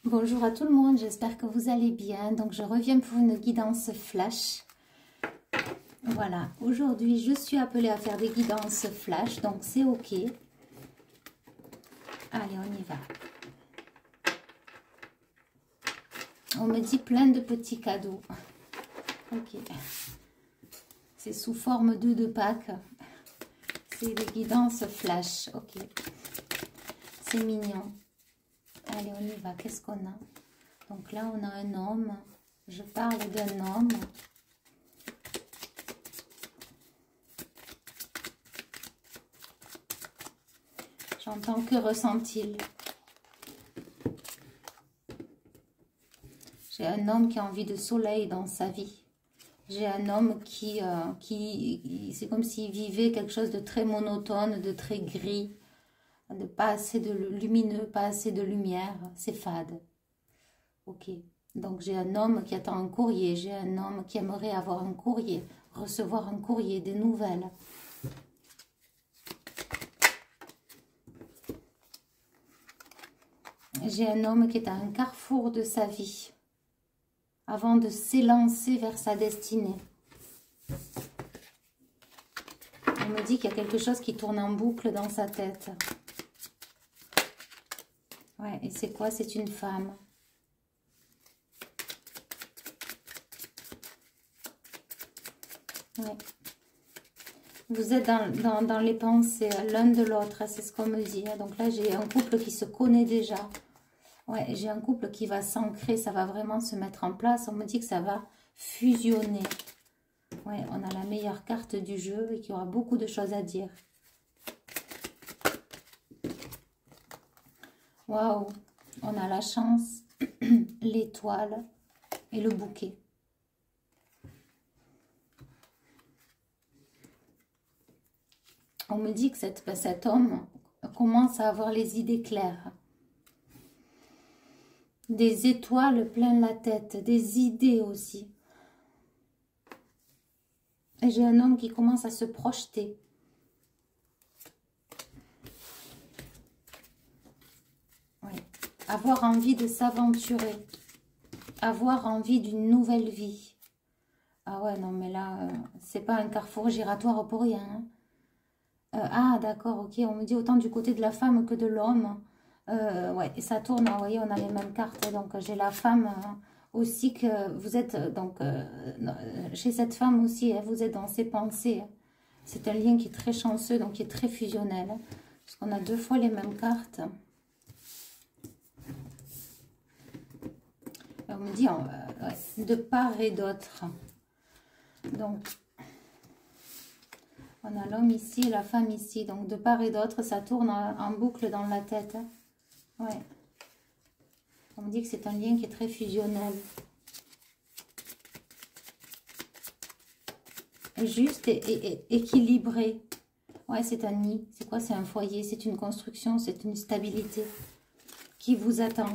Bonjour à tout le monde, j'espère que vous allez bien. Donc je reviens pour une guidance flash. Voilà, aujourd'hui je suis appelée à faire des guidances flash, donc c'est ok. Allez, on y va. On me dit plein de petits cadeaux. Ok. C'est sous forme de Pâques. C'est des guidances flash, ok. C'est mignon. Allez, on y va. Qu'est-ce qu'on a? Donc là, on a un homme. Je parle d'un homme. J'entends que ressent-il? J'ai un homme qui a envie de soleil dans sa vie. J'ai un homme qui c'est comme s'il vivait quelque chose de très monotone, de très gris, de pas assez de lumineux, pas assez de lumière. C'est fade. Ok. Donc j'ai un homme qui attend un courrier. J'ai un homme qui aimerait avoir un courrier, recevoir un courrier, des nouvelles. J'ai un homme qui est à un carrefour de sa vie, avant de s'élancer vers sa destinée. On me dit qu'il y a quelque chose qui tourne en boucle dans sa tête. Ouais, et c'est quoi? C'est une femme. Ouais. Vous êtes dans les pensées l'un de l'autre, c'est ce qu'on me dit. Donc là, j'ai un couple qui se connaît déjà. Ouais, j'ai un couple qui va s'ancrer, ça va vraiment se mettre en place. On me dit que ça va fusionner. Ouais, on a la meilleure carte du jeu et qu'il y aura beaucoup de choses à dire. Waouh, on a la chance, l'étoile et le bouquet. On me dit que cet homme commence à avoir les idées claires. Des étoiles plein la tête, des idées aussi. Et j'ai un homme qui commence à se projeter. Oui. Avoir envie de s'aventurer. Avoir envie d'une nouvelle vie. Ah ouais, non, mais là, c'est pas un carrefour giratoire pour rien. Hein. Ah, d'accord, ok. On me dit autant du côté de la femme que de l'homme. Ouais, et ça tourne, vous voyez, on a les mêmes cartes. Donc, j'ai la femme aussi que vous êtes, donc, chez cette femme aussi, hein, vous êtes dans ses pensées. Hein. C'est un lien qui est très chanceux, donc qui est très fusionnel. Hein, parce qu'on a deux fois les mêmes cartes. Et on me dit ouais, de part et d'autre. Donc, on a l'homme ici et la femme ici. Donc, de part et d'autre, ça tourne en boucle dans la tête. Hein. Ouais. On me dit que c'est un lien qui est très fusionnel. Juste et équilibré. Ouais, c'est un nid. C'est quoi? C'est un foyer. C'est une construction. C'est une stabilité qui vous attend.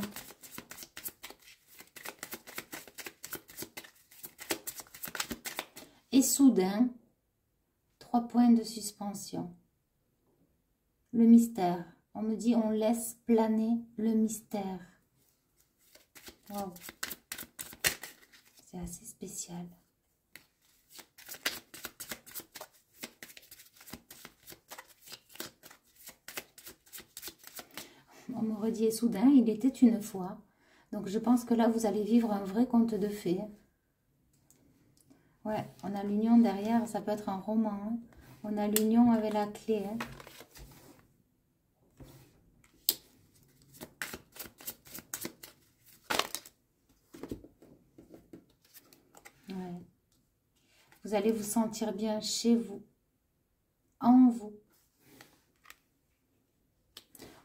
Et soudain, 3 points de suspension. Le mystère. On me dit on laisse planer le mystère. Wow. C'est assez spécial. On me redit et soudain, il était une fois. Donc je pense que là, vous allez vivre un vrai conte de fées. Ouais, on a l'union derrière, ça peut être un roman. Hein. On a l'union avec la clé. Hein. Ouais. Vous allez vous sentir bien chez vous, en vous.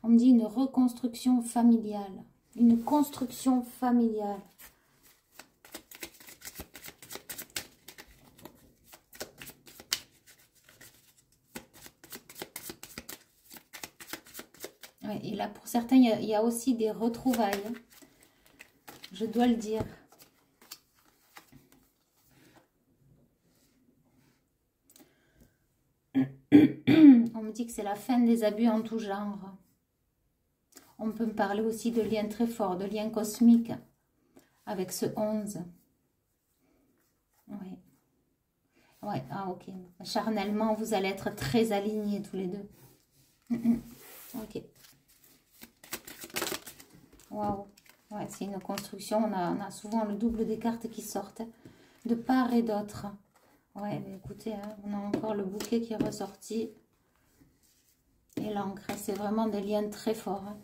On me dit une reconstruction familiale, une construction familiale. Ouais, et là, pour certains, il y a aussi des retrouvailles. Hein. Je dois le dire. On me dit que c'est la fin des abus en tout genre. On peut me parler aussi de liens très forts, de liens cosmiques avec ce 11. Oui. Ouais, ah ok. Charnellement, vous allez être très alignés tous les deux. Ok. Waouh. Ouais, c'est une construction. On a souvent le double des cartes qui sortent de part et d'autre. Ouais, mais écoutez, hein, on a encore le bouquet qui est ressorti. Et l'encre, c'est vraiment des liens très forts. Hein.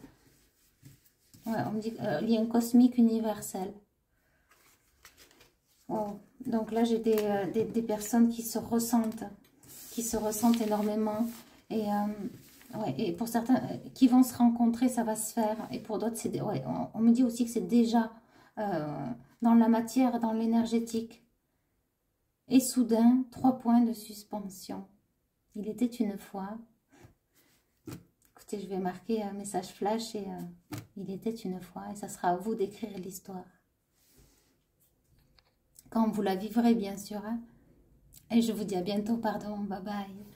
Ouais, on me dit lien cosmique universel. Wow. Donc là, j'ai des personnes qui se ressentent énormément. Et, ouais, et pour certains qui vont se rencontrer, ça va se faire. Et pour d'autres, ouais, on me dit aussi que c'est déjà dans la matière, dans l'énergétique. Et soudain, 3 points de suspension. Il était une fois. Écoutez, je vais marquer un message flash et il était une fois. Et ça sera à vous d'écrire l'histoire. Quand vous la vivrez, bien sûr. Hein. Et je vous dis à bientôt, pardon. Bye bye.